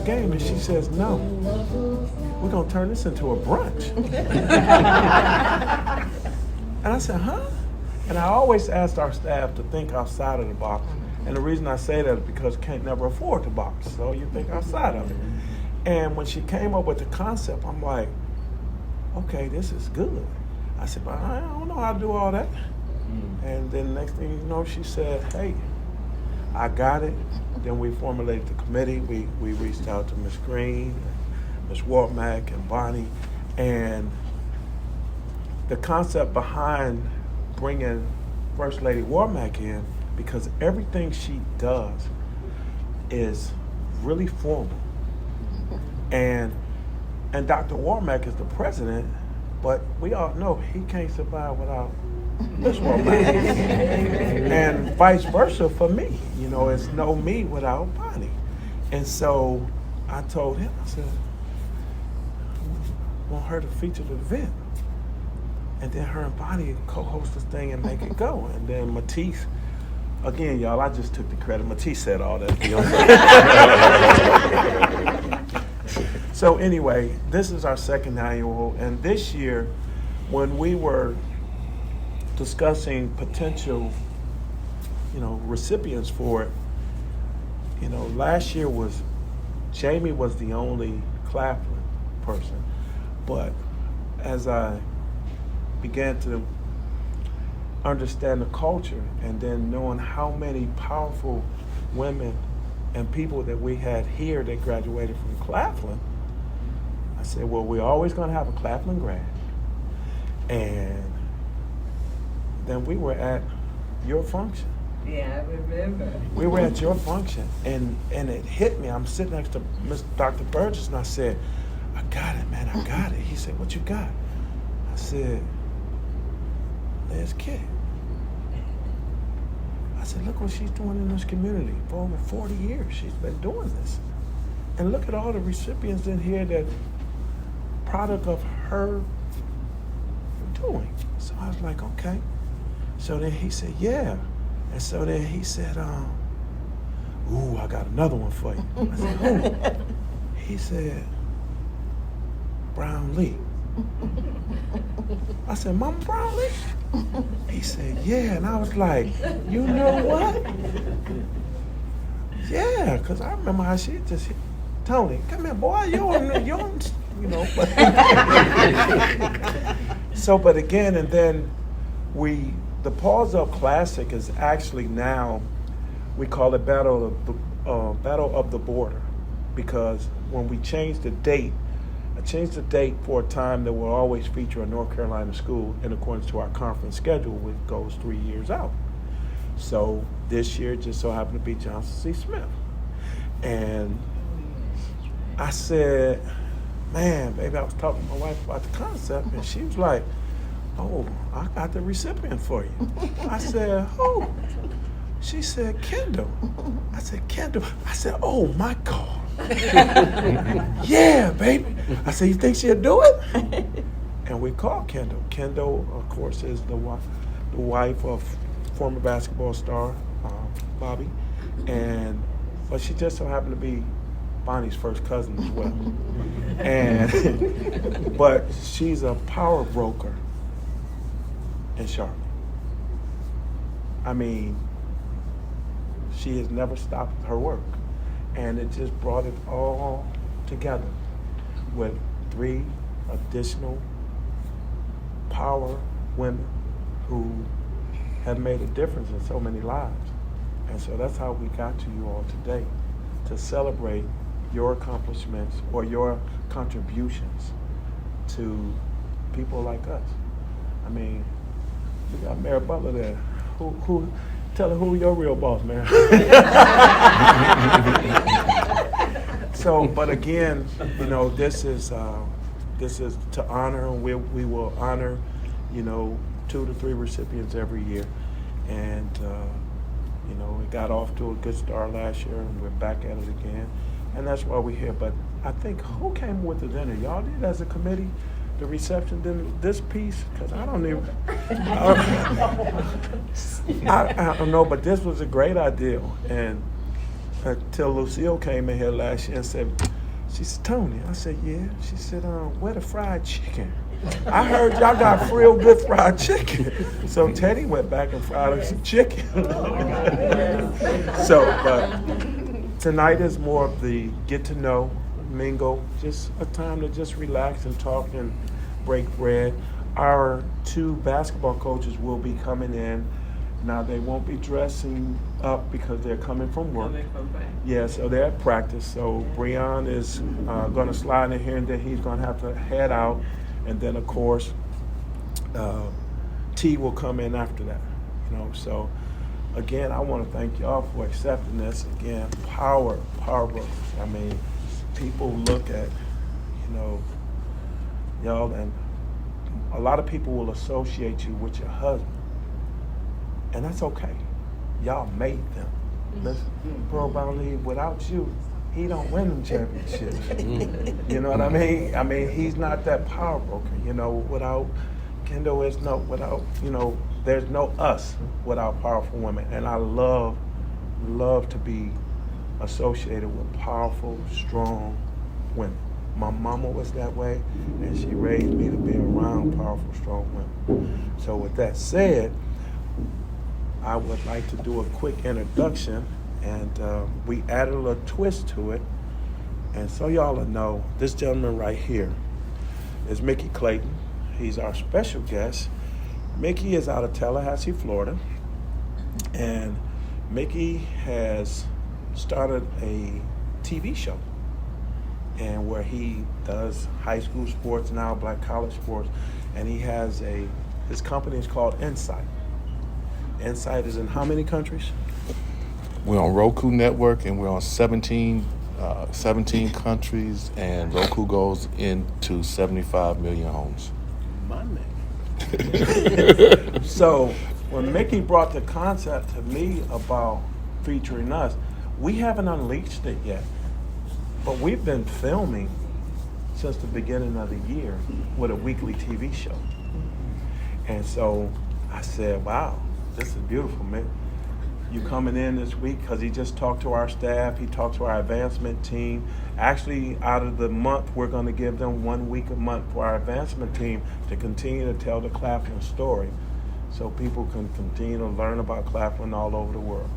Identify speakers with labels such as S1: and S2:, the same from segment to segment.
S1: Game, and she says, no, we're going to turn this into a brunch. And I said, huh? And I always asked our staff to think outside of the box. And the reason I say that is because can't never afford the box, so you think outside of it. And when she came up with the concept, I'm like, okay, this is good. I said, but I don't know how to do all that. And then next thing you know, she said, hey, I got it. Then we formulated the committee. We reached out to Ms. Green, Ms. Warmack, and Bonnie. And the concept behind bringing First Lady Warmack in, because everything she does is really formal. And Dr. Warmack is the president, but we all know he can't survive without Ms. Warmack. And vice versa for me. You know, it's no me without Bonnie. And so I told him, I said, I want her to feature the event. And then her and Bonnie co-host this thing and make it go. And then Matisse, again, y'all, I just took the credit. Matisse said all that. You know? So anyway, this is our second annual. And this year, when we were discussing potential, recipients for it, last year Jamie was the only Claflin person. But as I began to understand the culture and then knowing how many powerful women and people that we had here that graduated from Claflin, I said, well, we're always going to have a Claflin grad. And then we were at your function.
S2: Yeah, I remember.
S1: We were at your function, and it hit me. I'm sitting next to Dr. Burgess, and I said, I got it, man, I got it. He said, what you got? I said, there's Keitt. I said, look what she's doing in this community. For over 40 years, she's been doing this. And look at all the recipients in here that product of her doing. So I was like, okay. So then he said, yeah. And so then he said, ooh, I got another one for you. I said, who? He said, Brownlee. I said, Mama Brownlee? He said, yeah. And I was like, you know what? Yeah, because I remember how she just hit Tony, come here, boy, you but so, but again, and then the Paws Classic is actually now, we call it Battle of the Border, because when we changed the date, I changed the date for a time that will always feature a North Carolina school in accordance to our conference schedule, which goes 3 years out. So this year just so happened to be Johnson C. Smith. And I said, man, baby, I was talking to my wife about the concept, and she was like, oh, I got the recipient for you. I said, who? She said, Kendall. I said, Kendall. I said, oh my God. Yeah, baby. I said, you think she'll do it? And we call Kendall. Kendall, of course, is the wife of former basketball star Bobby, but she just so happened to be Bonnie's first cousin as well. But she's a power broker in Charlotte. I mean, she has never stopped her work, and it just brought it all together with 3 additional power women who have made a difference in so many lives. And so that's how we got to you all today, to celebrate your accomplishments or your contributions to people like us. I mean, we got Mayor Butler there. Who tell her who your real boss, Mayor. So, but again, you know, this is to honor, and we will honor, you know, 2 to 3 recipients every year, and you know, we got off to a good start last year, and we're back at it again, and that's why we're here. But I think, who came with the dinner? Y'all did as a committee, the reception dinner, this piece? Because I don't even, I don't know, but this was a great idea. And until Lucille came in here last year and said, she said, Tony, I said, yeah. She said, where the fried chicken? I heard y'all got real good fried chicken. So Teddy went back and fried us some chicken. So, but tonight is more of the get to know, mingle, just a time to just relax and talk and break bread. Our 2 basketball coaches will be coming in. Now, they won't be dressing up because they're coming from work. Yeah, so they're at practice. So Breon is going to slide in here, and then he's going to have to head out. And then, of course, T will come in after that. You know, so again, I want to thank y'all for accepting this. Again, power brokers. I mean, people look at, you know, y'all, and a lot of people will associate you with your husband. And that's okay. Y'all made them. Listen, Bro Brownlee, without you, he don't win them championships. You know what I mean? I mean, he's not that power broker. You know, without Kendall, you know, there's no us without powerful women. And I love to be associated with powerful, strong women. My mama was that way, and she raised me to be around powerful, strong women. So with that said, I would like to do a quick introduction, and we added a little twist to it. And so y'all will know, this gentleman right here is Mickey Clayton. He's our special guest. Mickey is out of Tallahassee, Florida, and Mickey has started a TV show, and where he does high school sports now, black college sports, and he has his company is called INSiiGHTS. INSiiGHTS is in how many countries?
S2: We're on Roku Network, and we're on 17 countries, and Roku goes into 75 million homes.
S1: My man. So when Mickey brought the concept to me about featuring us, we haven't unleashed it yet, but we've been filming since the beginning of the year with a weekly TV show. And so I said, wow, this is beautiful, man. You coming in this week, because he just talked to our staff, he talked to our advancement team. Actually, out of the month, we're going to give them 1 week a month for our advancement team to continue to tell the Claflin story, so people can continue to learn about Claflin all over the world.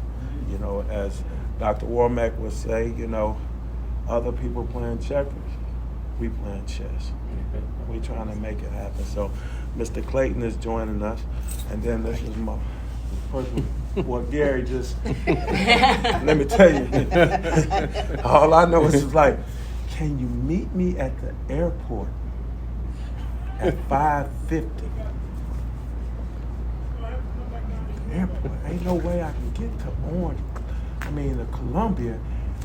S1: You know, as Dr. Warmack would say, you know, other people playing checkers, we playing chess. We trying to make it happen. So Mr. Clayton is joining us, and then this is my person. Well, Gary just, let me tell you, all I know is like, can you meet me at the airport at 5:50? Airport, ain't no way I can get to to Columbia.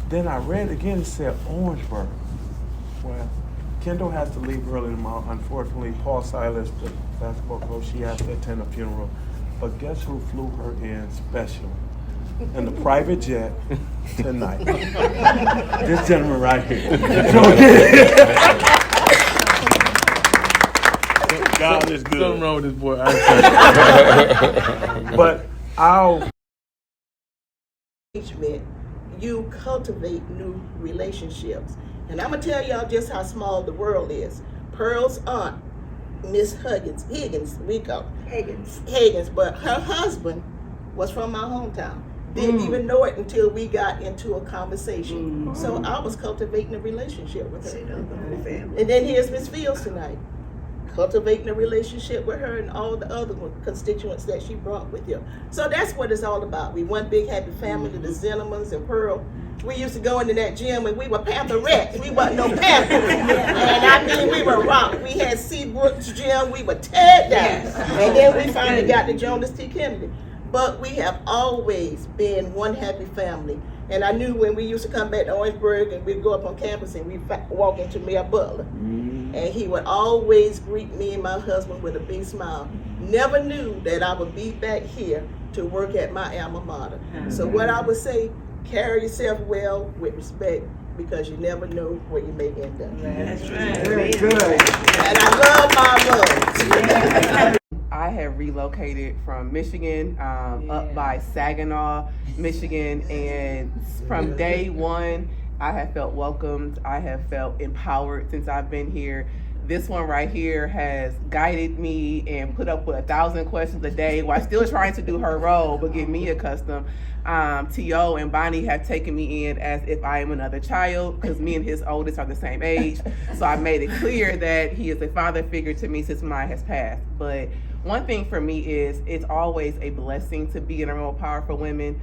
S1: Then I read again, it said Orangeburg. Well, Kendall has to leave early tomorrow. Unfortunately, Paul Silas, the basketball coach, she has to attend a funeral. But guess who flew her in special in the private jet tonight? This gentleman right here. God is good.
S2: Something wrong with this boy.
S1: But I'll.
S3: You cultivate new relationships. And I'm going to tell y'all just how small the world is. Pearl's aunt, Miss Higgins, but her husband was from my hometown. Didn't even know it until we got into a conversation. So I was cultivating a relationship with her. And then here's Miss Phills tonight, cultivating a relationship with her and all the other constituents that she brought with you. So that's what it's all about. We one big happy family, the Zimmermans and Pearl. We used to go into that gym and we were Pantherettes. We wasn't no Panthers. And I mean, we were rock. We had Seabrook's gym. We were teared down. And then we finally got to Jonas T. Kennedy. But we have always been one happy family. And I knew when we used to come back to Orangeburg and we'd go up on campus and we'd walk into Mayor Butler. And he would always greet me and my husband with a big smile. Never knew that I would be back here to work at my alma mater. So what I would say, carry yourself well with respect, because you never know where you may end up.
S4: That's right. Very good.
S3: And I love my love.
S4: I have relocated from Michigan up by Saginaw, Michigan, and from day one, I have felt welcomed. I have felt empowered since I've been here. This one right here has guided me and put up with 1,000 questions a day while still trying to do her role, but get me accustomed. T.O. and Bonnie have taken me in as if I am another child, because me and his oldest are the same age. So I made it clear that he is a father figure to me since mine has passed. But one thing for me is it's always a blessing to be in a room of powerful women.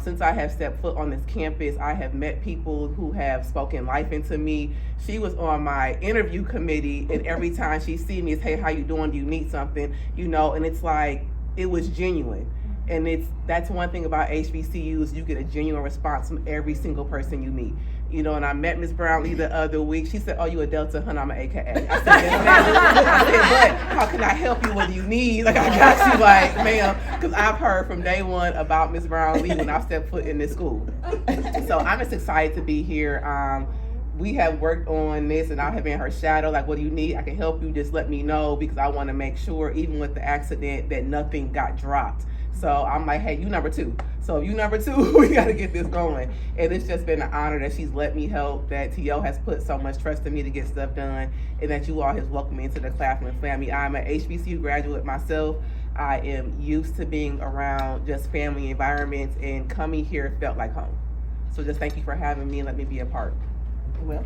S4: Since I have stepped foot on this campus, I have met people who have spoken life into me. She was on my interview committee, and every time she sees me, it's, hey, how you doing? Do you need something? You know, and it's like, it was genuine. And that's one thing about HBCUs, you get a genuine response from every single person you meet. You know, and I met Miss Brownlee the other week. She said, oh, you a Delta? Hun, I'm an AKA. I said, yes, ma'am. I said, but how can I help you? What do you need? Like, I got you, like, ma'am. Because I've heard from day one about Miss Brownlee when I stepped foot in this school. So I'm just excited to be here. We have worked on this, and I have been her shadow. Like, what do you need? I can help you. Just let me know, because I want to make sure, even with the accident, that nothing got dropped. So I'm like, hey, you number two. So if you number two, we got to get this going. And it's just been an honor that she's let me help, that T.O. has put so much trust in me to get stuff done, and that you all has welcomed me into the Claflin family. I'm an HBCU graduate myself. I am used to being around just family environments, and coming here felt like home. So just thank you for having me and let me be a part.
S5: You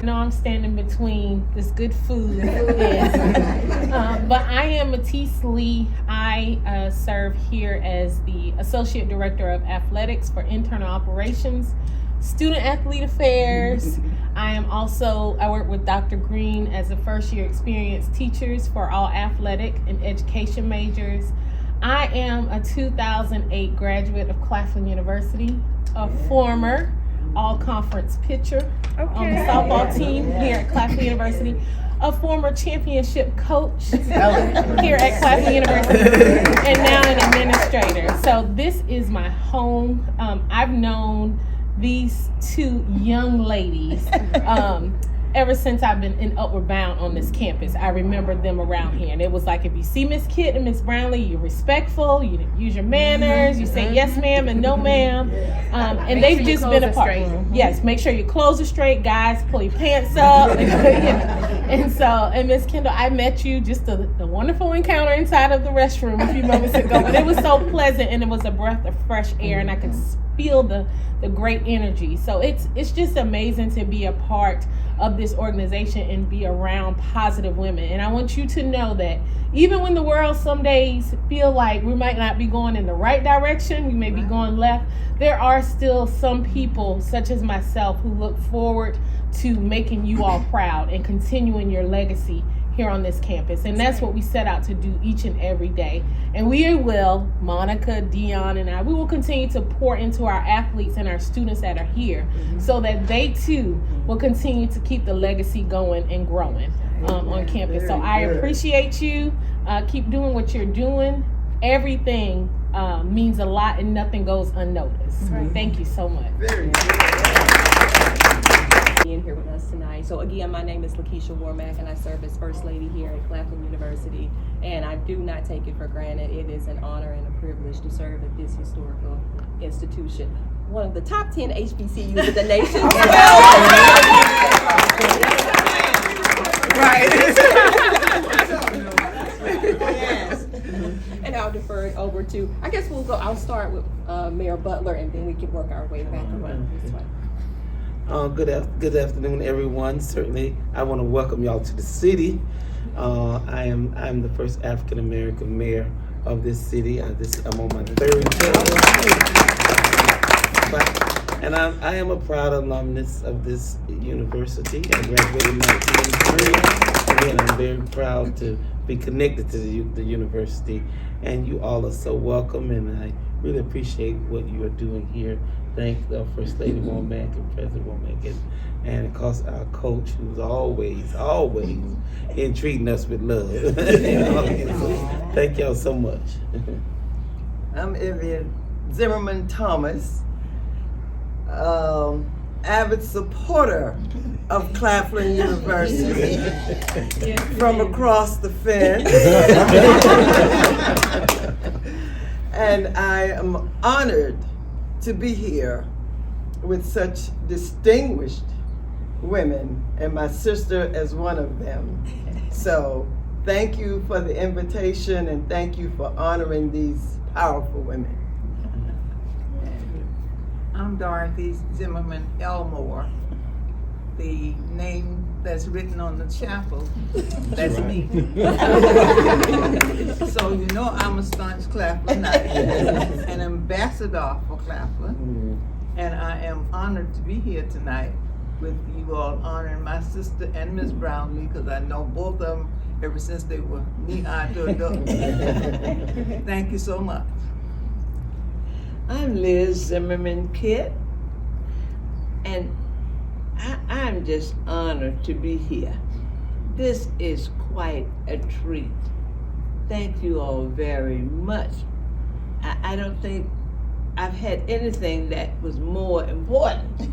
S5: know, I'm standing between this good food and, but I am Matisse Lee. I serve here as the Associate Director of Athletics for Internal Operations, Student Athlete Affairs. I work with Dr. Green as a first-year experienced teachers for all athletic and education majors. I am a 2008 graduate of Claflin University, a former all-conference pitcher on the softball team here at Claflin University, a former championship coach here at Claflin University, and now an administrator. So this is my home. I've known these two young ladies ever since I've been in Upward Bound on this campus. I remember them around here, and it was like, if you see Miss Keitt and Miss Brownlee, you're respectful, you use your manners, you say yes ma'am and no ma'am, and they've just been a part. Yes, make sure your clothes are straight, guys, pull your pants up. And Miss Kendall, I met you, just a wonderful encounter inside of the restroom a few moments ago, but it was so pleasant, and it was a breath of fresh air, and I could feel the great energy. So it's just amazing to be a part of this organization and be around positive women. And I want you to know that even when the world some days feel like we might not be going in the right direction, we may be going left, there are still some people such as myself who look forward to making you all proud and continuing your legacy here on this campus. And that's what we set out to do each and every day. And we will, Monica, Dion, and I, we will continue to pour into our athletes and our students that are here so that they too will continue to keep the legacy going and growing on campus. So I appreciate you. Keep doing what you're doing. Everything means a lot, and nothing goes unnoticed. Thank you so much.
S3: Very good.
S6: being here with us tonight. So again, my name is LaKisha Warmack, and I serve as First Lady here at Claflin University. And I do not take it for granted. It is an honor and a privilege to serve at this historical institution. One of the top 10 HBCUs in the nation. Right. Yes. And I'll defer it over to, I guess I'll start with Mayor Butler, and then we can work our way back around this way.
S7: Good afternoon, everyone. Certainly, I want to welcome y'all to the city. I'm the first African American mayor of this city. I'm on my third term, I am a proud alumnus of this university. I graduated in 1983, and I'm very proud to be connected to the university. And you all are so welcome, and I really appreciate what you are doing here. Thank First Lady Warmack and President Warmack, and of course our coach, who's always in treating us with love. So, thank y'all so much.
S8: I'm Evian Zimmerman Thomas, avid supporter of Claflin University from across the fence. And I am honored to be here with such distinguished women, and my sister as one of them. So thank you for the invitation, and thank you for honoring these powerful women.
S9: I'm Dorothy Zimmerman Elmore. The name that's written on the chapel, that's me. So you know I'm a staunch Claflinite, an ambassador for Claflin, and I am honored to be here tonight with you all honoring my sister and Ms. Brownlee, because I know both of them ever since they were knee-high to adults. Thank you so much.
S8: I'm Liz Zimmerman Keitt, and I'm just honored to be here. This is quite a treat. Thank you all very much. I don't think I've had anything that was more important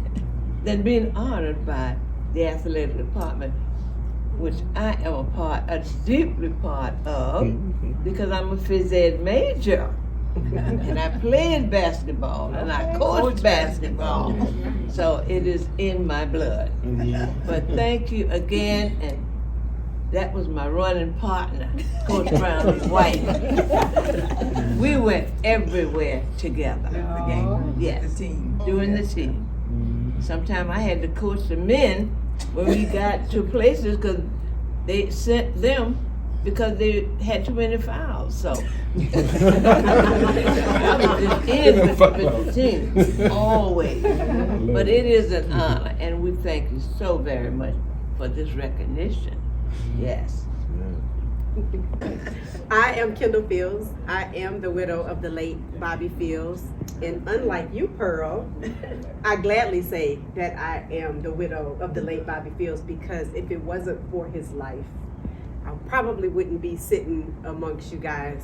S8: than being honored by the athletic department, which I am a deeply part of, because I'm a phys ed major. And I played basketball, and I coached basketball, so it is in my blood. But thank you again, and that was my running partner, Coach Brownlee White. We went everywhere together. Yes, doing the team. Sometimes I had to coach the men when we got to places, because they sent them because they had too many fouls. So I was just in with the team, always. But it is an honor, and we thank you so very much for this recognition. Yes.
S10: I am Kendall Phills. I am the widow of the late Bobby Phills. And unlike you, Pearl, I gladly say that I am the widow of the late Bobby Phills, because if it wasn't for his life, I probably wouldn't be sitting amongst you guys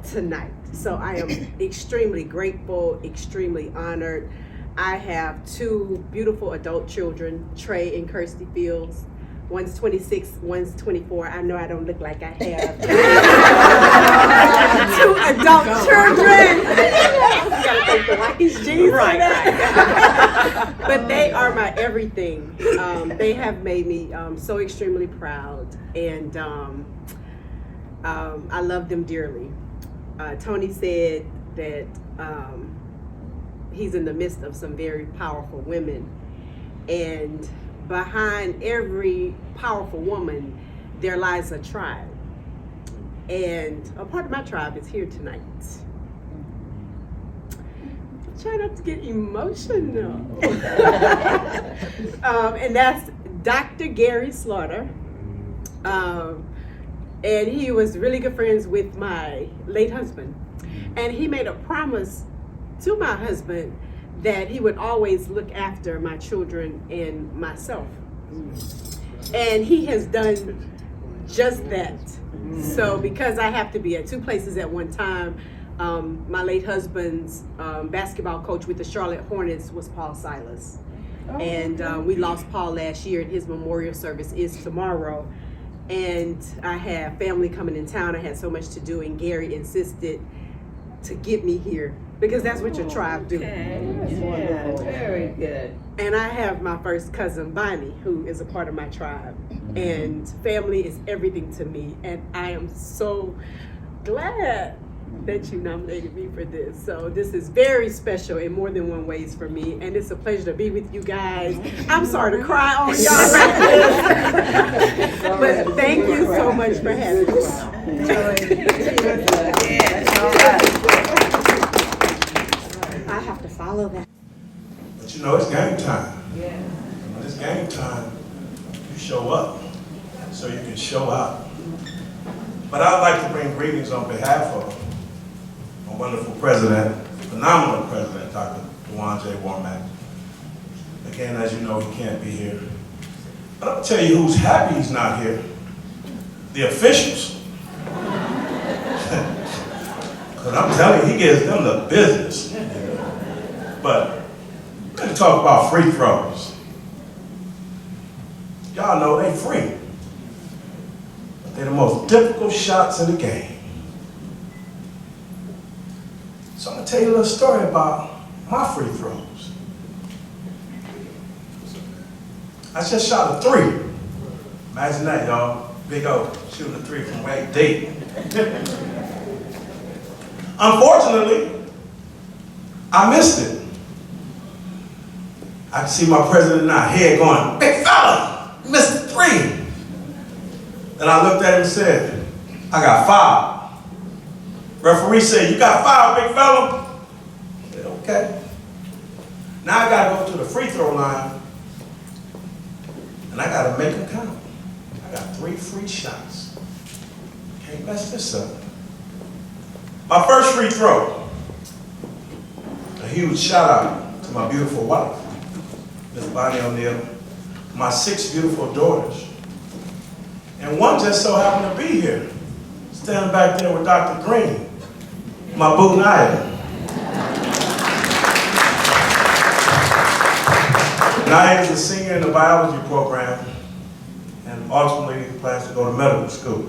S10: tonight. So I am extremely grateful, extremely honored. I have two beautiful adult children, Trey and Kirsty Phills. One's 26, one's 24. I know I don't look like I have two adult children. You gotta thank the wifey's jeans. Right. But they are my everything. They have made me so extremely proud, and I love them dearly. Tony said that he's in the midst of some very powerful women, and behind every powerful woman, there lies a tribe. And a part of my tribe is here tonight. Try not to get emotional. And that's Dr. Gary Slaughter. And he was really good friends with my late husband. And he made a promise to my husband that he would always look after my children and myself. And he has done just that. So because I have to be at two places at one time, my late husband's basketball coach with the Charlotte Hornets was Paul Silas. And we lost Paul last year, and his memorial service is tomorrow. And I have family coming in town. I had so much to do, and Gary insisted to get me here because that's what your tribe do.
S8: Yeah, very good.
S10: And I have my first cousin, Bonnie, who is a part of my tribe. And family is everything to me. And I am so glad that you nominated me for this. So this is very special in more than one ways for me. And it's a pleasure to be with you guys. I'm sorry to cry on y'all right now. But thank you so much for having me. I have to follow that.
S1: But you know, it's game time. Yeah. When it's game time, you show up so you can show out. But I'd like to bring greetings on behalf of my wonderful president, phenomenal president, Dr. Dwaun J. Warmack. Again, as you know, he can't be here. But I'm gonna tell you who's happy he's not here. The officials. Because I'm telling you, he gives them the business. But we're going to talk about free throws. Y'all know they free. But they're the most difficult shots in the game. So I'm going to tell you a little story about my free throws. I just shot a 3. Imagine that, y'all. Big O shooting a 3 from way deep. Unfortunately, I missed it. I could see my president in our head going, "Big fella, you missed the 3. Then I looked at him and said, "I got 5. Referee said, "You got 5, big fella?" I said, "Okay." Now I got to go to the free throw line, and I got to make them count. I got 3 free shots. Can't mess this up. My first free throw, a huge shout out to my beautiful wife, Miss Bonnie O'Neill, my 6 beautiful daughters. And one just so happened to be here, standing back there with Dr. Green, my boo Naya. Naya is a senior in the biology program and ultimately plans to go to medical school.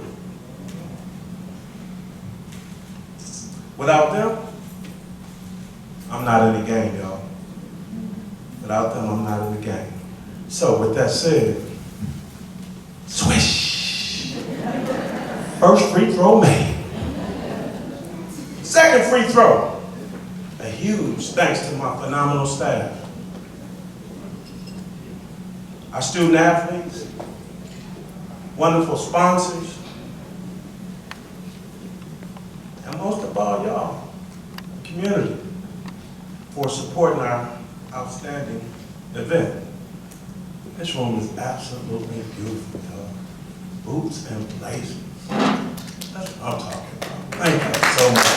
S1: Without them, I'm not in the game, y'all. Without them, I'm not in the game. So with that said, swish. First free throw made. Second free throw. A huge thanks to my phenomenal staff. Our student athletes, wonderful sponsors, and most of all, y'all, the community, for supporting our outstanding event. This room is absolutely beautiful, y'all. Boots and blazers. That's what I'm talking about. Thank you so much.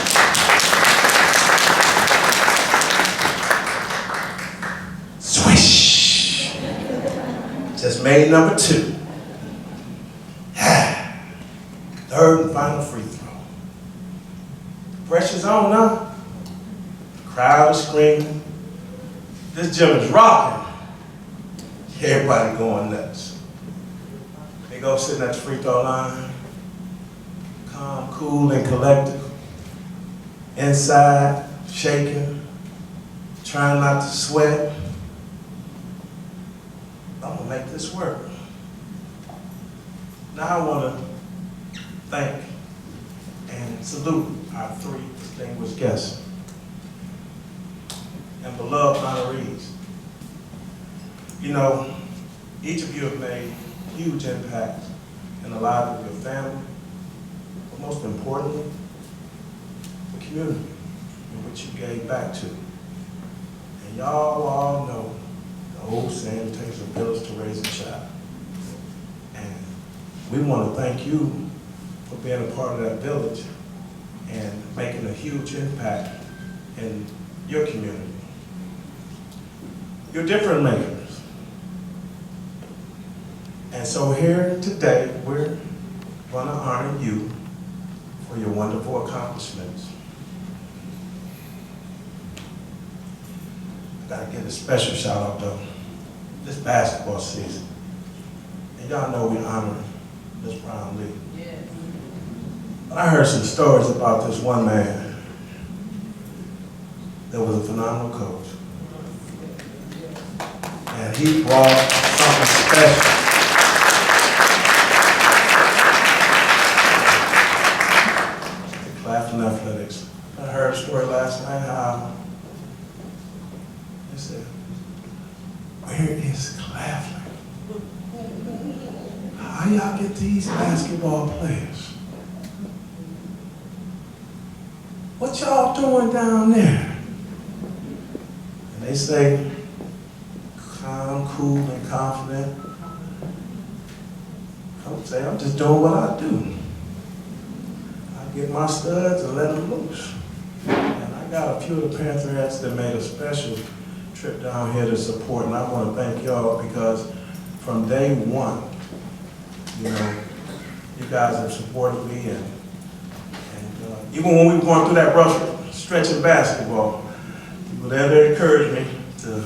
S1: Swish. Just made number 2. Third and final free throw. Pressure's on now. The crowd is screaming. This gym is rocking. Everybody going nuts. They go sitting at the free throw line, calm, cool, and collected. Inside, shaking, trying not to sweat. I'm gonna make this work. Now I wanna thank and salute our 3 distinguished guests and beloved honorees. You know, each of you have made huge impacts in the lives of your family, but most importantly, the community in which you gave back to. And y'all all know the old saying, it takes a village to raise a child. And we want to thank you for being a part of that village and making a huge impact in your community. You're difference makers. And so here today, we're going to honor you for your wonderful accomplishments. I got to give a special shout out though this basketball season. And y'all know we honor Ms. Brownlee.
S9: Yes.
S1: But I heard some stories about this one man that was a phenomenal coach. And he brought something special. to Claflin Athletics. I heard a story last night how they said, where is Claflin? How y'all get these basketball players? What y'all doing down there? And they say, calm, cool, and confident. I would say, I'm just doing what I do. I get my studs and let them loose. And I got a few of the Pantherettes that made a special trip down here to support, and I want to thank y'all because from day one, you know, you guys have supported me, and even when we were going through that rough stretch in basketball, you were there to encourage me to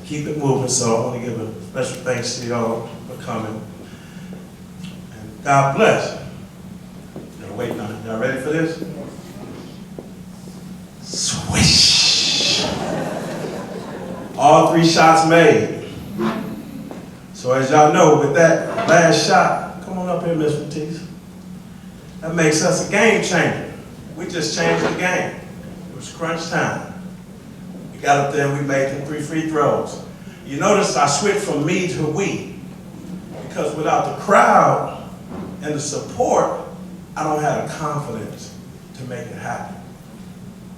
S1: keep it moving. So I want to give a special thanks to y'all for coming. And God bless. Y'all waiting on it. Y'all ready for this? Swish. All 3 shots made. So as y'all know, with that last shot, come on up here, Miss Matisse. That makes us a game changer. We just changed the game. It was crunch time. We got up there and we made them 3 free throws. You notice I switched from me to we. Because without the crowd and the support, I don't have the confidence to make it happen.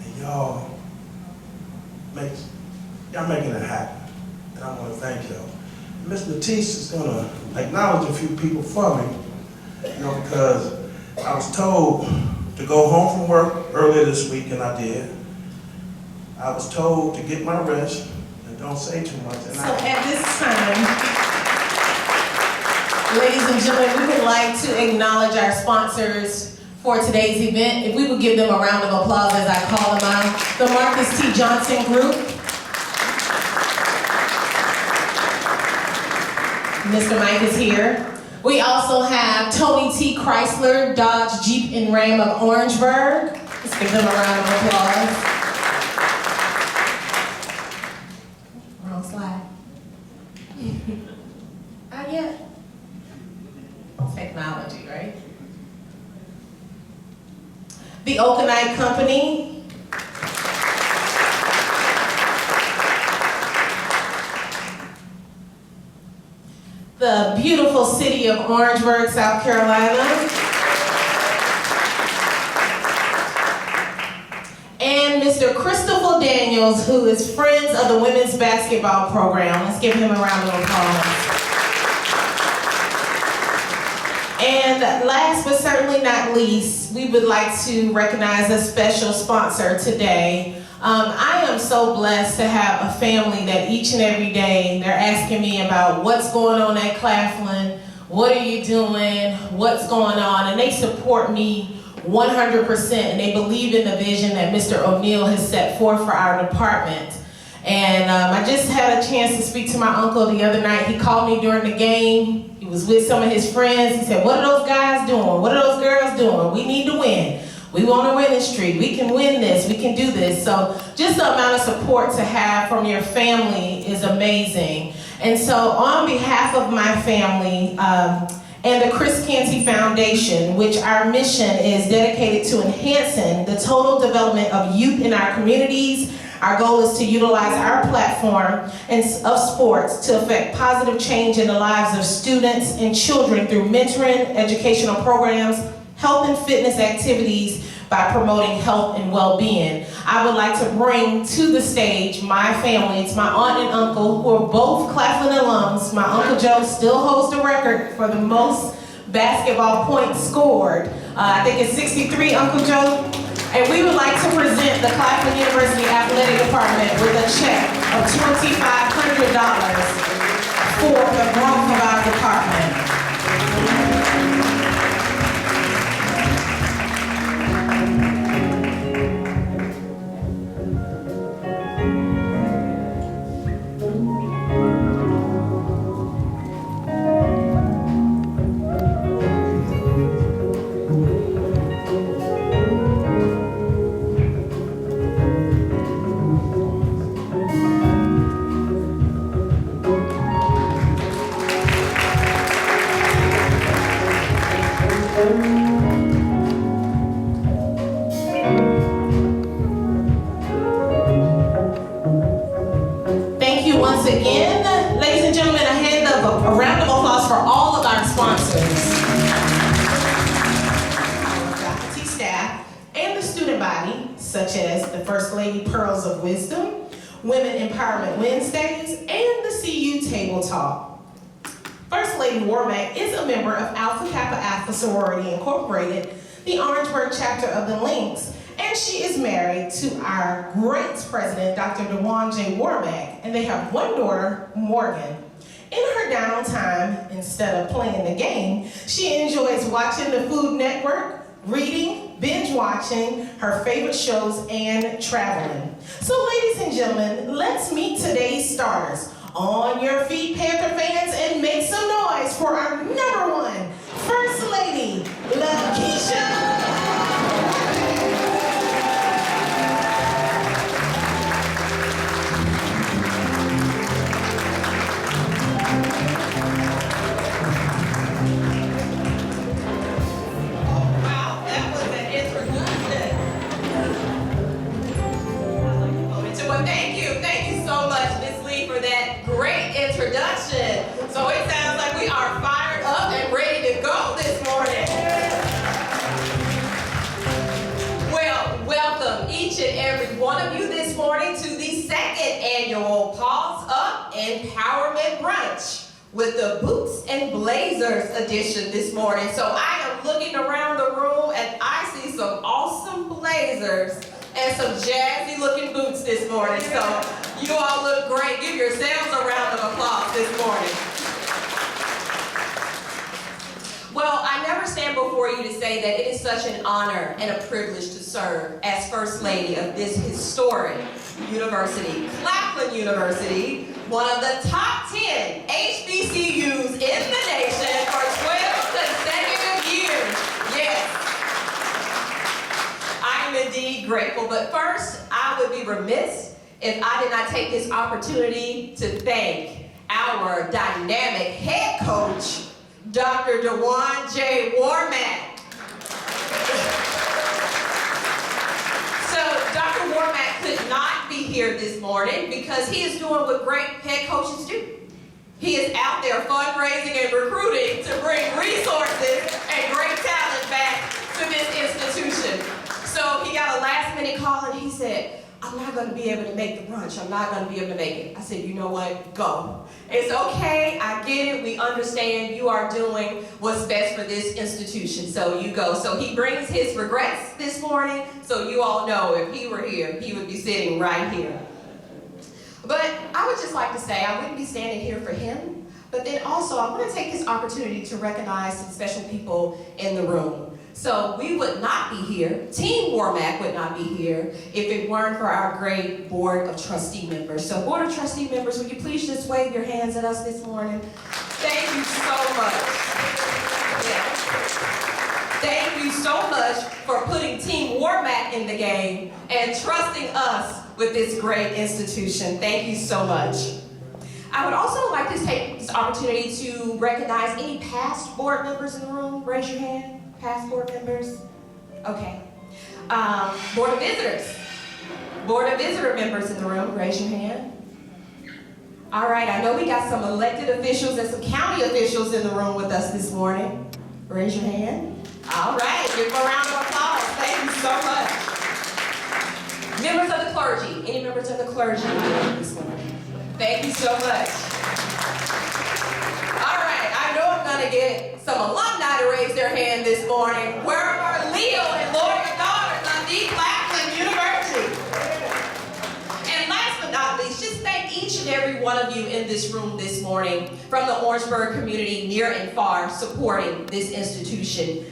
S1: And y'all making it happen. And I want to thank y'all. Ms. Matisse is going to acknowledge a few people for me, you know, because I was told to go home from work earlier this week, and I did. I was told to get my rest and don't say too much. And
S11: so at this time, ladies and gentlemen, we would like to acknowledge our sponsors for today's event. If we would give them a round of applause as I call them out. The Marcus T. Johnson Group. Mr. Mike is here. We also have Tony T. Chrysler, Dodge, Jeep, and Ram of Orangeburg. Let's give them a round of applause. Wrong slide. Not yet. Technology, right? The Okanite Company. The beautiful city of Orangeburg, South Carolina. And Mr. Christopher Daniels, who is Friends of the Women's Basketball Program. Let's give him a round of applause. And last but certainly not least, we would like to recognize a special sponsor today. I am so blessed to have a family that each and every day they're asking me about what's going on at Claflin, what are you doing, what's going on, and they support me 100%, and they believe in the vision that Mr. O'Neill has set forth for our department. And I just had a chance to speak to my uncle the other night. He called me during the game. He was with some of his friends. He said, what are those guys doing? What are those girls doing? We need to win. We want to win this streak. We can win this. We can do this. So just the amount of support to have from your family is amazing. And so on behalf of my family and the Chris Canty Foundation, which our mission is dedicated to enhancing the total development of youth in our communities, our goal is to utilize our platform of sports to affect positive change in the lives of students and children through mentoring, educational programs, health and fitness activities by promoting health and well-being. I would like to bring to the stage my family. It's my aunt and uncle who are both Claflin alums. My Uncle Joe still holds the record for the most basketball points scored. I think it's 63, Uncle Joe. And we would like to present the Claflin University Athletic Department with a check of $2,500 for the growth of our department. and the student body, such as the First Lady Pearls of Wisdom, Women Empowerment Wednesdays, and the CU Table Talk. First Lady Warmack is a member of Alpha Kappa Alpha Sorority Incorporated, the Orangeburg chapter of the Lynx, and she is married to our great president, Dr. Dwaun J. Warmack, and they have one daughter, Morgan. In her downtime, instead of playing the game, she enjoys watching the Food Network, reading, binge watching her favorite shows, and traveling. So ladies and gentlemen, let's meet today's starters. On your feet, Panther fans, and make some noise for our number one First Lady, LaKisha.
S12: Introduction. So it sounds like we are fired up and ready to go this morning. Well, welcome each and every one of you this morning to the second annual Paws Up Empowerment Brunch with the Boots and Blazers edition this morning. So I am looking around the room and I see some awesome blazers and some jazzy looking boots this morning. So you all look great. Give yourselves a round of applause this morning. Well, I never stand before you to say that it is such an honor and a privilege to serve as First Lady of this historic university, Claflin University, one of the top 10 HBCUs in the nation for 12 consecutive years. Yes. I am indeed grateful, but first, I would be remiss if I did not take this opportunity to thank our dynamic head coach, Dr. Dwaun J. Warmack. So Dr. Warmack could not be here this morning because he is doing what great head coaches do. He is out there fundraising and recruiting to bring resources and great talent back to this institution. So he got a last minute call and he said, I'm not going to be able to make the brunch. I'm not going to be able to make it. I said, you know what? Go. It's okay. I get it. We understand you are doing what's best for this institution. So you go. So he brings his regrets this morning. So you all know if he were here, he would be sitting right here. But I would just like to say I wouldn't be standing here for him. But then also I want to take this opportunity to recognize some special people in the room. So we would not be here, Team Warmack would not be here if it weren't for our great Board of Trustee members. So Board of Trustee members, would you please just wave your hands at us this morning? Thank you so much. Yeah. Thank you so much for putting Team Warmack in the game and trusting us with this great institution. Thank you so much. I would also like to take this opportunity to recognize any past board members in the room. Raise your hand. Past board members? Okay. Board of Visitors. Board of Visitor members in the room, raise your hand. All right, I know we got some elected officials and some county officials in the room with us this morning. Raise your hand. All right, give them a round of applause. Thank you so much. Members of the clergy. Any members of the clergy in the room this morning? Thank you so much. All right, I know I'm going to get some alumni to raise their hand this morning. Where are Leo and Laura daughters of the Claflin University? And last but not least, just thank each and every one of you in this room this morning from the Orangeburg community, near and far, supporting this institution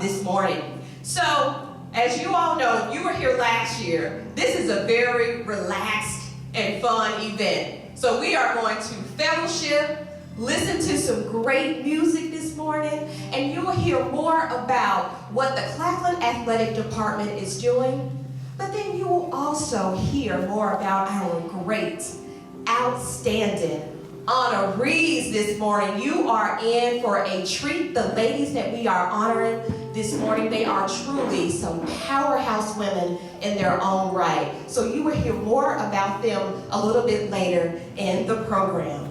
S12: this morning. So, as you all know, if you were here last year, this is a very relaxed and fun event. So we are going to fellowship, listen to some great music this morning, and you will hear more about what the Claflin Athletic Department is doing, but then you will also hear more about our great, outstanding honorees this morning. You are in for a treat. The ladies that we are honoring this morning, they are truly some powerhouse women in their own right. So you will hear more about them a little bit later in the program.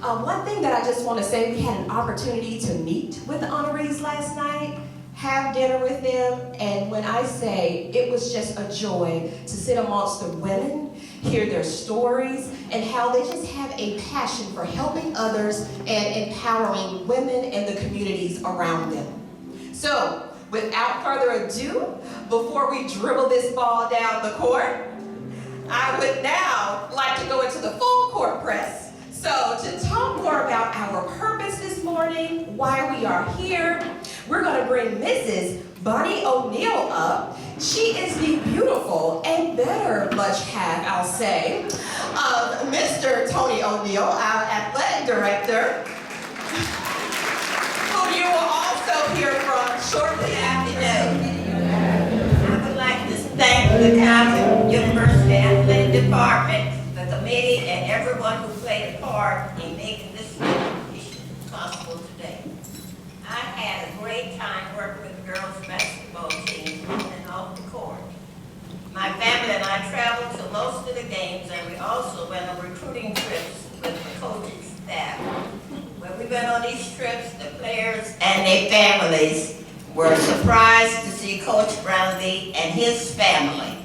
S12: One thing that I just want to say, we had an opportunity to meet with the honorees last night. have dinner with them, and when I say it was just a joy to sit amongst the women, hear their stories, and how they just have a passion for helping others and empowering women and the communities around them. So, without further ado, before we dribble this ball down the court, I would now like to go into the full court press. So to talk more about our purpose this morning, why we are here, we're going to bring Mrs. Bonnie O'Neill up. She is the beautiful and better much have, I'll say, of Mr. Tony O'Neill, our athletic director, who you will also hear from shortly after.
S13: I would like to thank the Claflin University Athletic Department, the committee, and everyone who played a part in making this competition possible today. I had a great time working with the girls' basketball team and off the court. My family and I traveled to most of the games, and we also went on recruiting trips with the coaching staff. When we went on these trips, the players and their families were surprised to see Coach Brownlee and his family.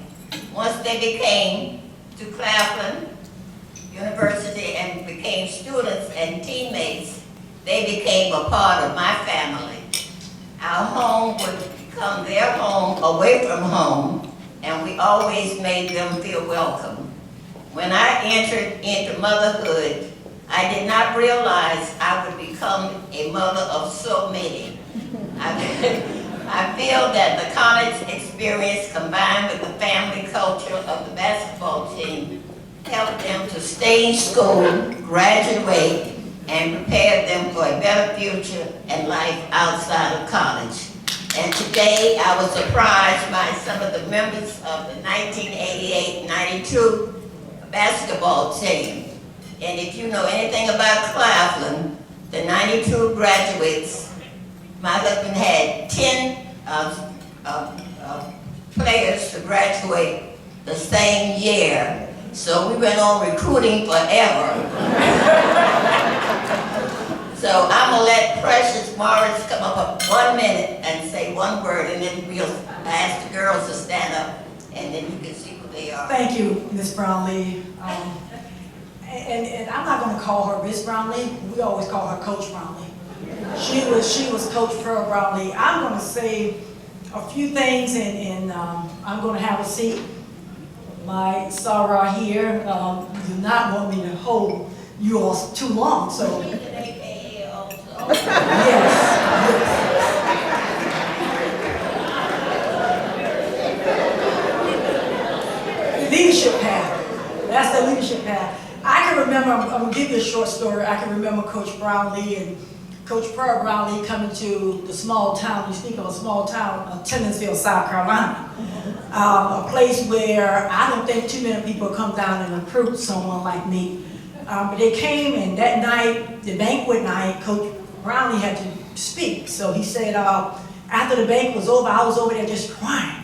S13: Once they became to Claflin University and became students and teammates, they became a part of my family. Our home would become their home away from home, and we always made them feel welcome. When I entered into motherhood, I did not realize I would become a mother of so many. I feel that the college experience combined with the family culture of the basketball team helped them to stay in school, graduate, and prepare them for a better future and life outside of college. And today I was surprised by some of the members of the 1988-92 basketball team. And if you know anything about Claflin, the 92 graduates, my husband had 10 players to graduate the same year. So we went on recruiting forever. So I'm gonna let Precious Morris come up 1 minute and say one word, and then we'll ask the girls to stand up, and then you can see who they are.
S14: Thank you, Ms. Brownlee. And I'm not going to call her Miss Brownlee. We always call her Coach Brownlee. She was Coach Pearl Brownlee. I'm going to say a few things, and I'm going to have a seat. My sorrow here do not want me to hold you all too long, so. Yes. Leadership path. That's the leadership path. I can remember, I'm going to give you a short story. I can remember Coach Brownlee and Coach Pearl Brownlee coming to the small town. You speak of a small town of Timminsville, South Carolina. A place where I don't think too many people come down and recruit someone like me. But they came, and that night, the banquet night, Coach Brownlee had to speak. So he said, after the banquet was over, I was over there just crying.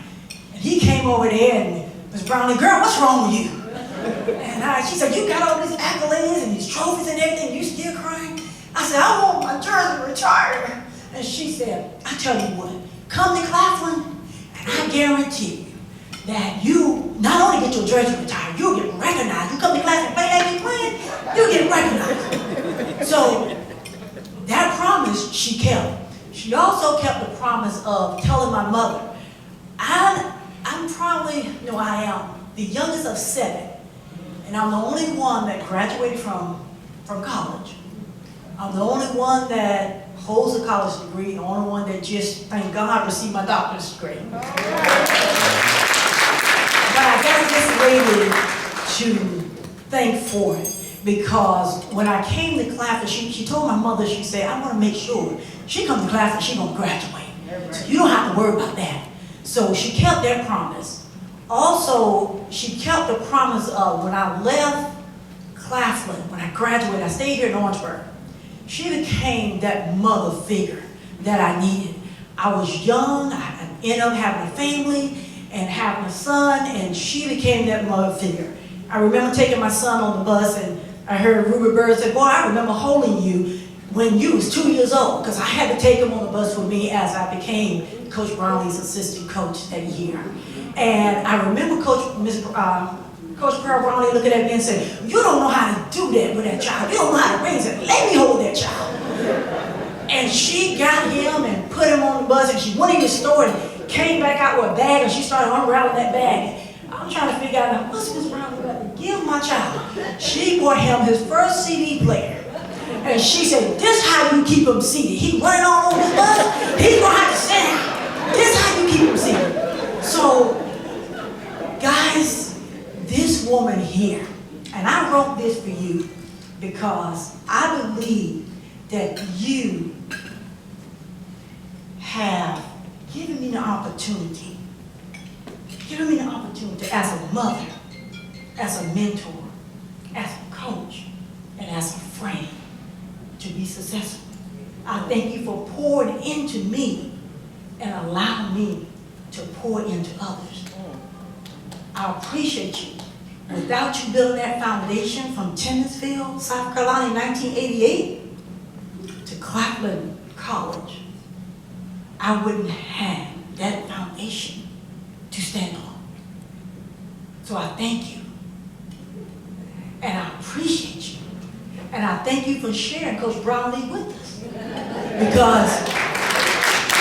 S14: And he came over there, and Ms. Brownlee, girl, what's wrong with you? And she said, you got all these accolades and these trophies and everything, you still crying? I said, I want my jersey retired. And she said, I tell you what, come to Claflin, and I guarantee you that you not only get your jersey retired, you'll get recognized. You come to Claflin and play like you're playing, you'll get recognized. So that promise she kept. She also kept the promise of telling my mother, I'm probably, no, I am the youngest of 7. And I'm the only one that graduated from college. I'm the only one that holds a college degree, the only one that just, thank God, received my doctor's degree. But I guess this lady to thank for it, because when I came to Claflin, she told my mother, she said, I want to make sure she comes to Claflin, she's going to graduate. So you don't have to worry about that. So she kept that promise. Also, she kept the promise of when I left Claflin, when I graduated, I stayed here in Orangeburg. She became that mother figure that I needed. I was young, I ended up having a family and having a son, and she became that mother figure. I remember taking my son on the bus, and I heard Ruby Bird say, boy, I remember holding you when you was 2 years old, because I had to take him on the bus with me as I became Coach Brownlee's assistant coach that year. And I remember Coach Pearl Brownlee looking at me and saying, "You don't know how to do that with that child. You don't know how to raise it. Let me hold that child." And she got him and put him on the bus, and she went in the store and came back out with a bag, and she started unraveling that bag. I'm trying to figure out, now, what's Miss Brownlee about to give my child? She bought him his first CD player. And she said, "This how you keep him seated. He running all over his bus. He's gonna have to sit down. This how you keep him seated." So, guys, this woman here, and I wrote this for you because I believe that you have given me the opportunity, as a mother, as a mentor, as a coach, and as a friend to be successful. I thank you for pouring into me and allowing me to pour into others. I appreciate you. Without you building that foundation from Timminsville, South Carolina in 1988 to Claflin College, I wouldn't have that foundation to stand on. So I thank you. And I appreciate you. And I thank you for sharing Coach Brownlee with us. Because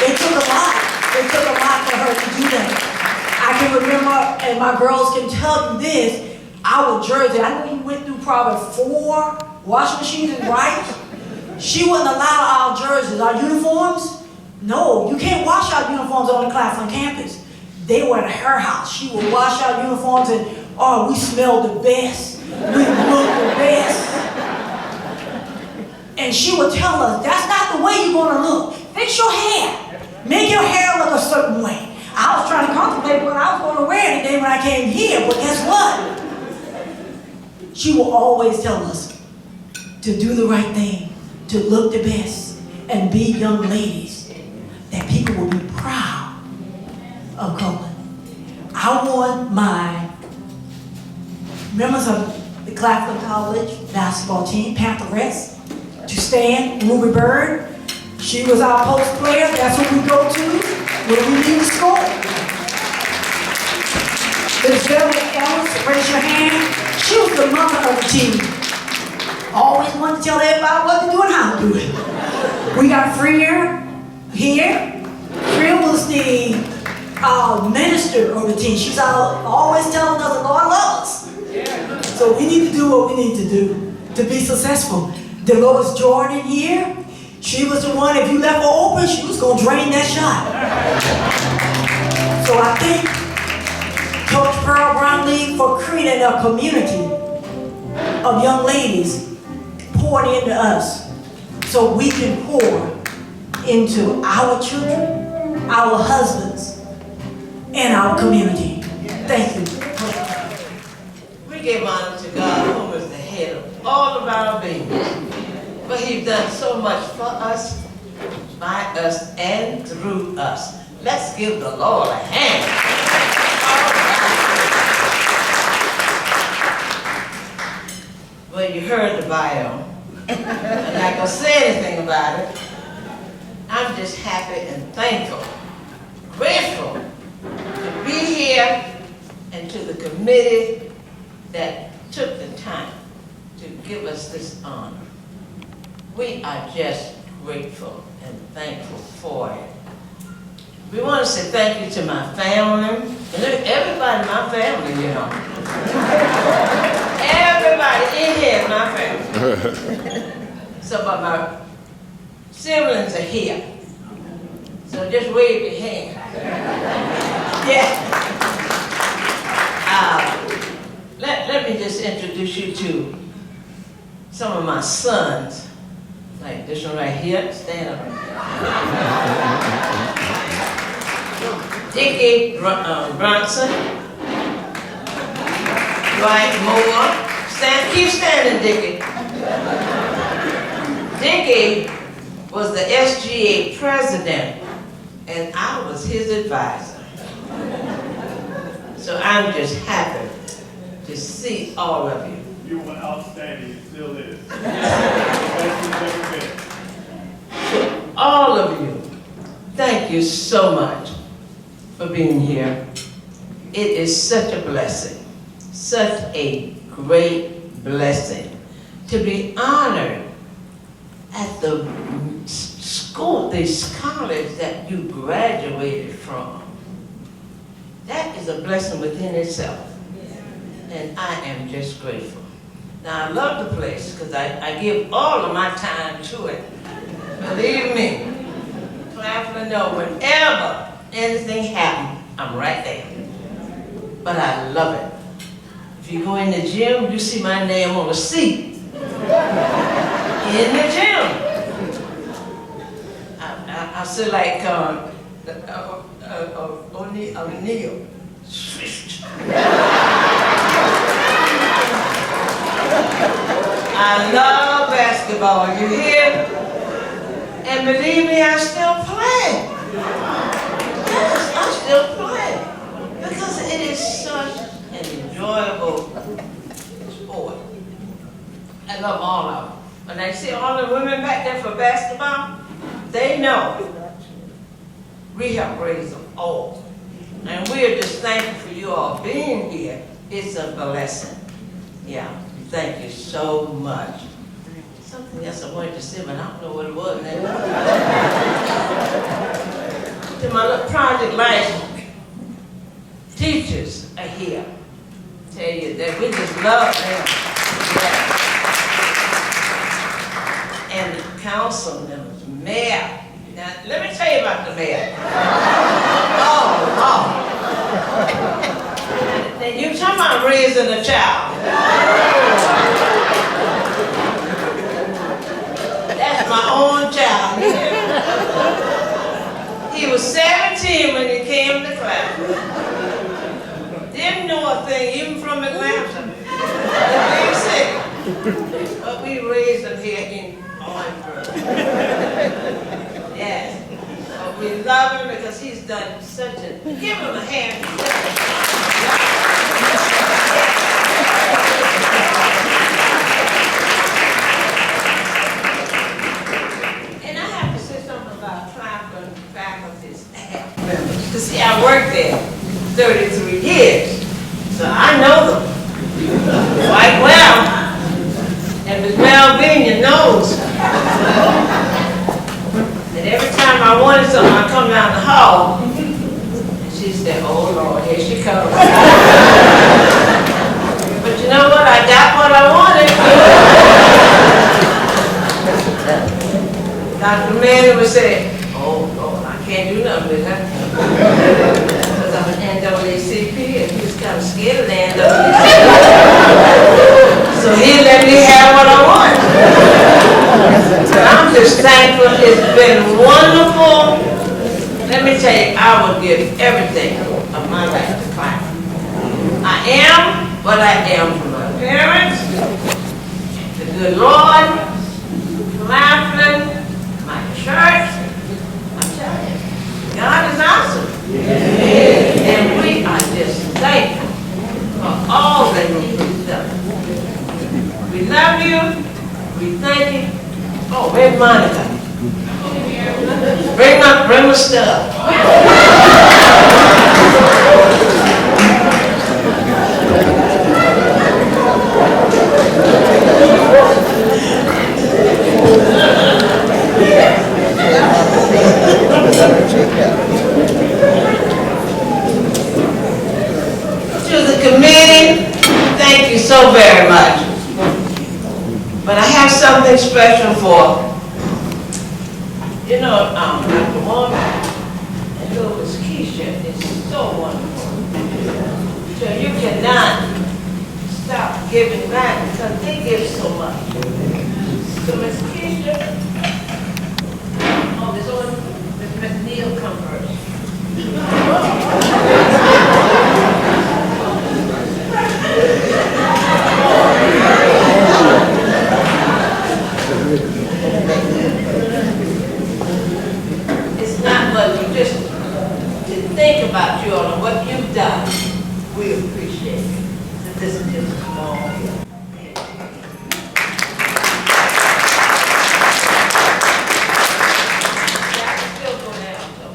S14: it took a lot. It took a lot for her to do that. I can remember, and my girls can tell you this, our jersey, I know you went through probably 4 washing machines and dryers. She wouldn't allow our jerseys, our uniforms. No, you can't wash our uniforms on the Claflin campus. They were at her house. She would wash our uniforms and, oh, we smelled the best. We looked the best. And she would tell us, that's not the way you're gonna look. Fix your hair. Make your hair look a certain way. I was trying to contemplate what I was gonna wear today when I came here, but guess what? She will always tell us to do the right thing, to look the best, and be young ladies that people will be proud of going. I want my members of the Claflin College basketball team, Pantherettes, to stand. Ruby Bird, she was our post player. That's what we go to when we need to score. Ms. Velvet Ellis, raise your hand. She was the mother of the team. Always wanted to tell everybody what to do and how to do it. We got Freer here. Freer was the minister of the team. She's always telling us the Lord loves us. So we need to do what we need to do to be successful. Dolores Jordan here, she was the one, if you left her open, she was going to drain that shot. So I thank Coach Pearl Brownlee for creating a community of young ladies pouring into us so we can pour into our children, our husbands, and our community. Thank you.
S8: We give honor to God, who is the head of all of our babies. But He's done so much for us, by us, and through us. Let's give the Lord a hand. Well, you heard the bio. I'm not going to say anything about it. I'm just happy and thankful, grateful to be here and to the committee that took the time to give us this honor. We are just grateful and thankful for it. We want to say thank you to my family, and everybody in my family, you know. Everybody in here is my family. So, but my siblings are here. So just wave your hand. Yeah. Let me just introduce you to some of my sons. Like this one right here, stand up. Dickie Bronson, Dwight Moore. Keep standing, Dickie. Dickie was the SGA president, and I was his advisor. So I'm just happy to see all of you.
S15: You were outstanding, it still is.
S8: All of you, thank you so much for being here. It is such a blessing, such a great blessing to be honored at the school, this college that you graduated from. That is a blessing within itself. And I am just grateful. Now I love the place because I give all of my time to it. Believe me, Claflin know whenever anything happens, I'm right there. But I love it. If you go in the gym, you see my name on the seat. In the gym. I feel like O'Neal. I love basketball, you hear? And believe me, I still play. Yes, I still play. Because it is such an enjoyable sport. I love all of them. When I see all the women back there for basketball, they know we have raised them all. And we're just thankful for you all being here. It's a blessing. Yeah, thank you so much. Something else I wanted to say, but I don't know what it was now. To my little project life, teachers are here. Tell you that we just love them. Yeah. And the council members, mayor. Now, let me tell you about the mayor. Oh. And you talking about raising a child. That's my own child. He was 17 when he came to class. Didn't know a thing, even from Atlanta, the big city. But we raised him here in Orangeburg. Yes. But we love him because he's done such a, give him a hand. And I have to say something about Claflin faculty staff members. Because see, I worked there 33 years, so I know them quite well. And Ms. Malvina knows. And every time I wanted something, I come down the hall, and she said, "Oh Lord, here she comes." But you know what? I got what I wanted. Dr. Manning would say, "Oh Lord, I can't do nothing with her." Because I'm an NAACP, and he was kind of scared of the NAACP. So he let me have what I wanted. I'm just thankful. It's been wonderful. Let me tell you, I would give everything of my life to Claflin. I am what I am from my parents, the good Lord, Claflin, my church. I'm telling you, God is awesome. And we are just thankful for all that He has done. We love you. We thank you. Oh, where's Monica? Bring my stuff. To the committee, thank you so very much. But I have something special for, you know, Dr. Warmack and Ms. Keisha is so wonderful. So you cannot stop giving back because they give so much. So Ms. Keisha, oh, there's only Ms. Neal come first. It's not much, you just to think about you all and what you've done. We appreciate it. This is just a small deal. Still go down, so.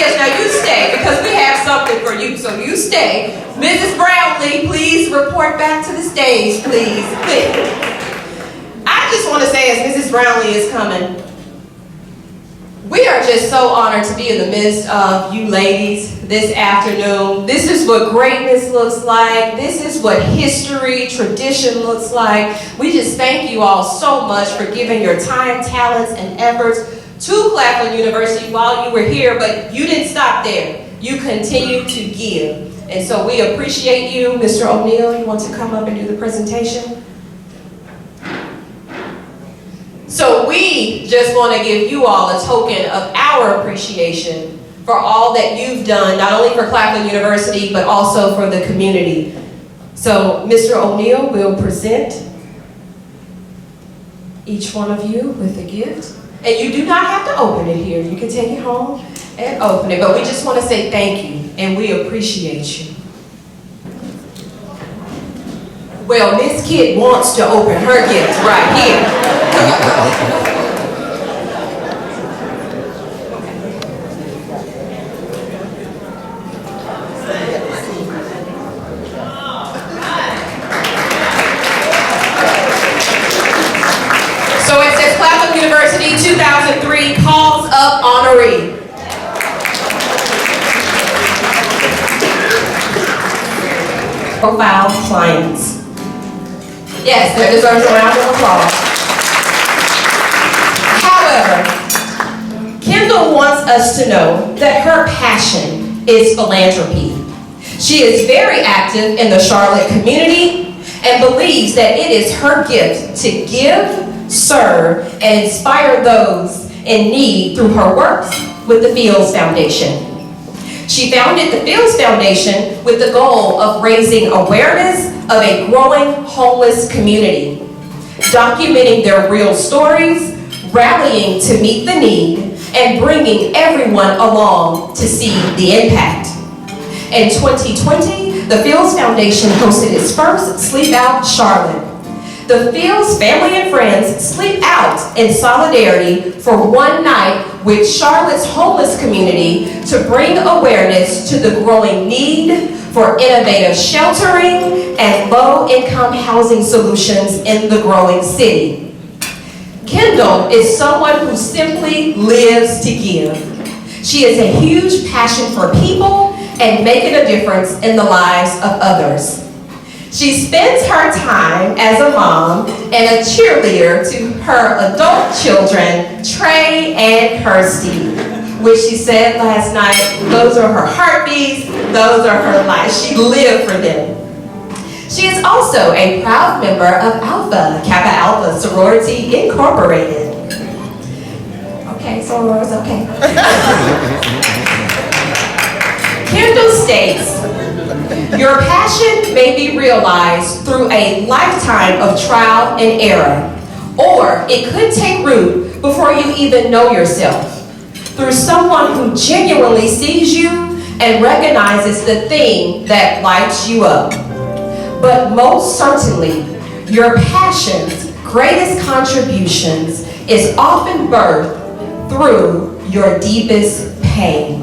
S12: Fields, now you stay because we have something for you, so you stay. Mrs. Brownlee, please report back to the stage, please. I just want to say, as Mrs. Brownlee is coming, we are just so honored to be in the midst of you ladies this afternoon. This is what greatness looks like. This is what history, tradition looks like. We just thank you all so much for giving your time, talents, and efforts to Claflin University while you were here, but you didn't stop there. You continued to give. And so we appreciate you. Mr. O'Neill, you want to come up and do the presentation? So we just want to give you all a token of our appreciation for all that you've done, not only for Claflin University, but also for the community. So Mr. O'Neill will present each one of you with a gift. And you do not have to open it here. You can take it home and open it. But we just want to say thank you, and we appreciate you. Well, Miss Keitt wants to open her gift right here. So it says Claflin University 2003 Calls Up Honoree. Profile clients. Yes, that deserves a round of applause. However, Kendall wants us to know that her passion is philanthropy. She is very active in the Charlotte community and believes that it is her gift to give, serve, and inspire those in need through her work with the Phills Foundation. She founded the Phills Foundation with the goal of raising awareness of a growing homeless community, documenting their real stories, rallying to meet the need, and bringing everyone along to see the impact. In 2020, the Phills Foundation hosted its first Sleep Out Charlotte. The Phills family and friends sleep out in solidarity for one night with Charlotte's homeless community to bring awareness to the growing need for innovative sheltering and low-income housing solutions in the growing city. Kendall is someone who simply lives to give. She has a huge passion for people and making a difference in the lives of others. She spends her time as a mom and a cheerleader to her adult children, Trey and Kirsty, which she said last night, those are her heartbeats, those are her lives. She lived for them. She is also a proud member of Alpha, Kappa Alpha Sorority Incorporated. Okay, sorors, okay. Kendall states, your passion may be realized through a lifetime of trial and error, or it could take root before you even know yourself, through someone who genuinely sees you and recognizes the thing that lights you up. But most certainly, your passion's greatest contributions is often birthed through your deepest pain.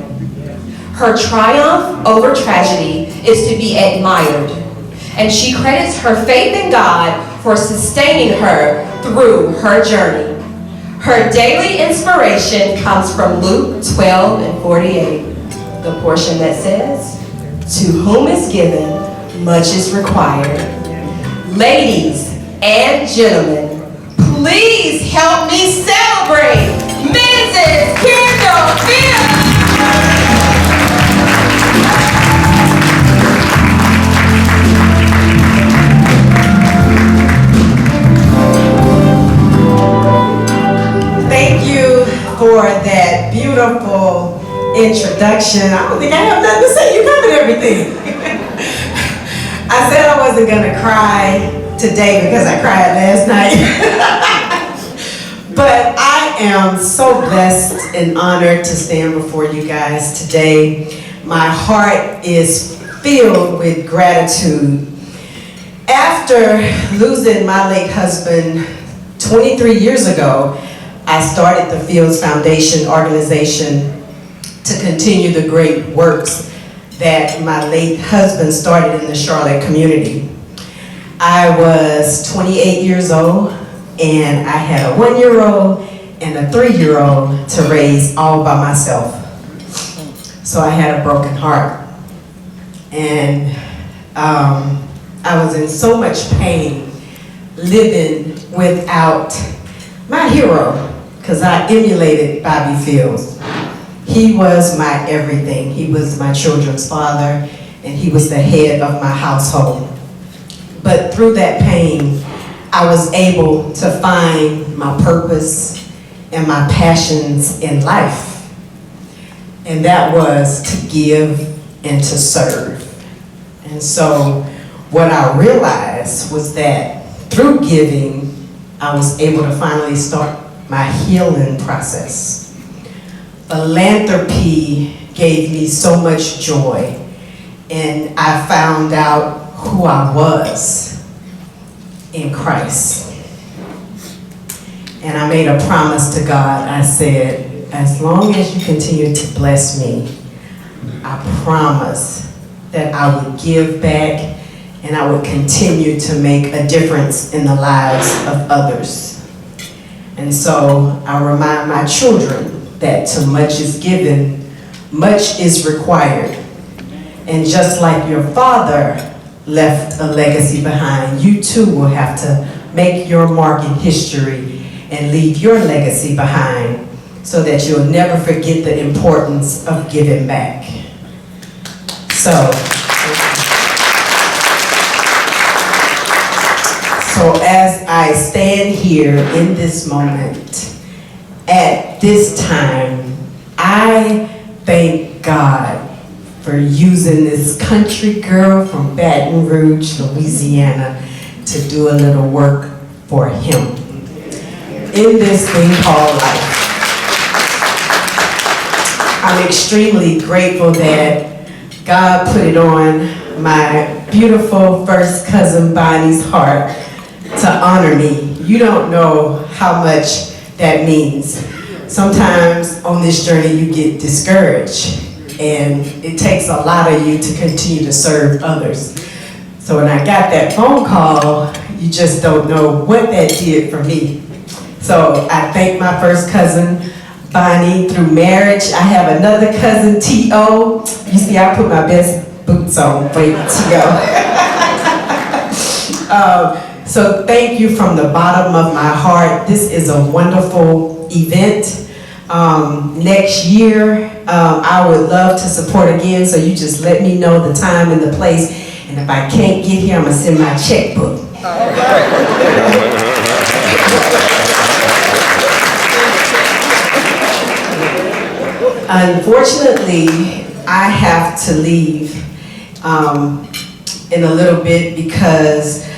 S12: Her triumph over tragedy is to be admired, and she credits her faith in God for sustaining her through her journey. Her daily inspiration comes from Luke 12:48, the portion that says, "To whom is given, much is required." Ladies and gentlemen, please help me celebrate Mrs. Kendall Phills.
S16: Thank you for that beautiful introduction. I don't think I have nothing to say. You covered everything. I said I wasn't gonna cry today because I cried last night. But I am so blessed and honored to stand before you guys today. My heart is filled with gratitude. After losing my late husband 23 years ago, I started the Phills Foundation organization to continue the great works that my late husband started in the Charlotte community. I was 28 years old, and I had a 1-year-old and a 3-year-old to raise all by myself. So I had a broken heart. And I was in so much pain living without my hero, because I emulated Bobby Phills. He was my everything. He was my children's father, and he was the head of my household. But through that pain, I was able to find my purpose and my passions in life. And that was to give and to serve. And so what I realized was that through giving, I was able to finally start my healing process. Philanthropy gave me so much joy, and I found out who I was in Christ. And I made a promise to God. I said, as long as you continue to bless me, I promise that I would give back and I would continue to make a difference in the lives of others. And so I remind my children that to much is given, much is required. And just like your father left a legacy behind, you too will have to make your mark in history and leave your legacy behind so that you'll never forget the importance of giving back. So as I stand here in this moment, at this time, I thank God for using this country girl from Baton Rouge, Louisiana, to do a little work for him in this thing called life. I'm extremely grateful that God put it on my beautiful first cousin Bonnie's heart to honor me. You don't know how much that means. Sometimes on this journey you get discouraged, and it takes a lot of you to continue to serve others. So when I got that phone call, you just don't know what that did for me. So I thank my first cousin, Bonnie, through marriage. I have another cousin, T.O. You see, I put my best boots on for T.O. So thank you from the bottom of my heart. This is a wonderful event. Next year, I would love to support again, so you just let me know the time and the place, and if I can't get here, I'm gonna send my checkbook. Unfortunately, I have to leave in a little bit because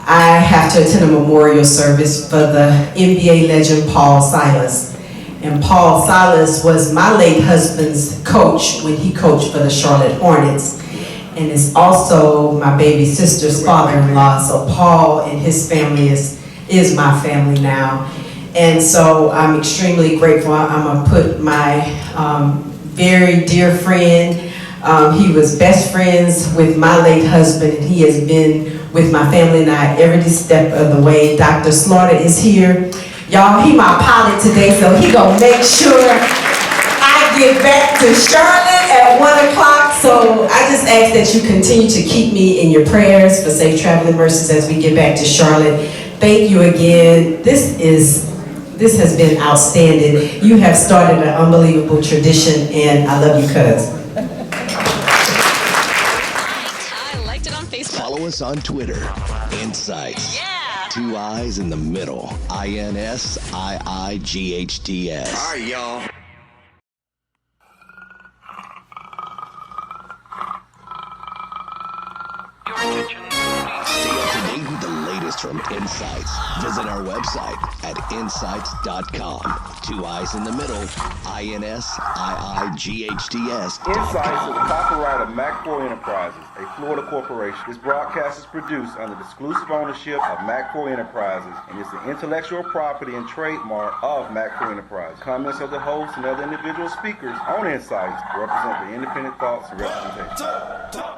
S16: I have to attend a memorial service for the NBA legend Paul Silas. And Paul Silas was my late husband's coach when he coached for the Charlotte Hornets, and is also my baby sister's father-in-law. So Paul and his family is my family now. And so I'm extremely grateful. I'm gonna put my very dear friend, he was best friends with my late husband, and he has been with my family and I every step of the way. Dr. Slaughter is here. Y'all, he my pilot today, so he gonna make sure I get back to Charlotte at 1 o'clock. So I just ask that you continue to keep me in your prayers for safe traveling mercies as we get back to Charlotte. Thank you again. This has been outstanding. You have started an unbelievable tradition, and I love you, cuz.
S17: I liked it on Facebook.
S18: Follow us on Twitter. INSiiGHTS.
S17: Yeah.
S18: 2 I's in the middle. INSiiGHTS.
S17: All right, y'all.
S18: Stay up to date with the latest just from Insights. Visit our website at insights.com. 2 I's in the middle, INSiiGHTS.
S19: Insights is the copyright of Mac4 Enterprises, a Florida corporation. This broadcast is produced under the exclusive ownership of Mac4 Enterprises and is the intellectual property and trademark of Mac4 Enterprises. Comments of the host and other individual speakers on Insights represent the independent thoughts and representation.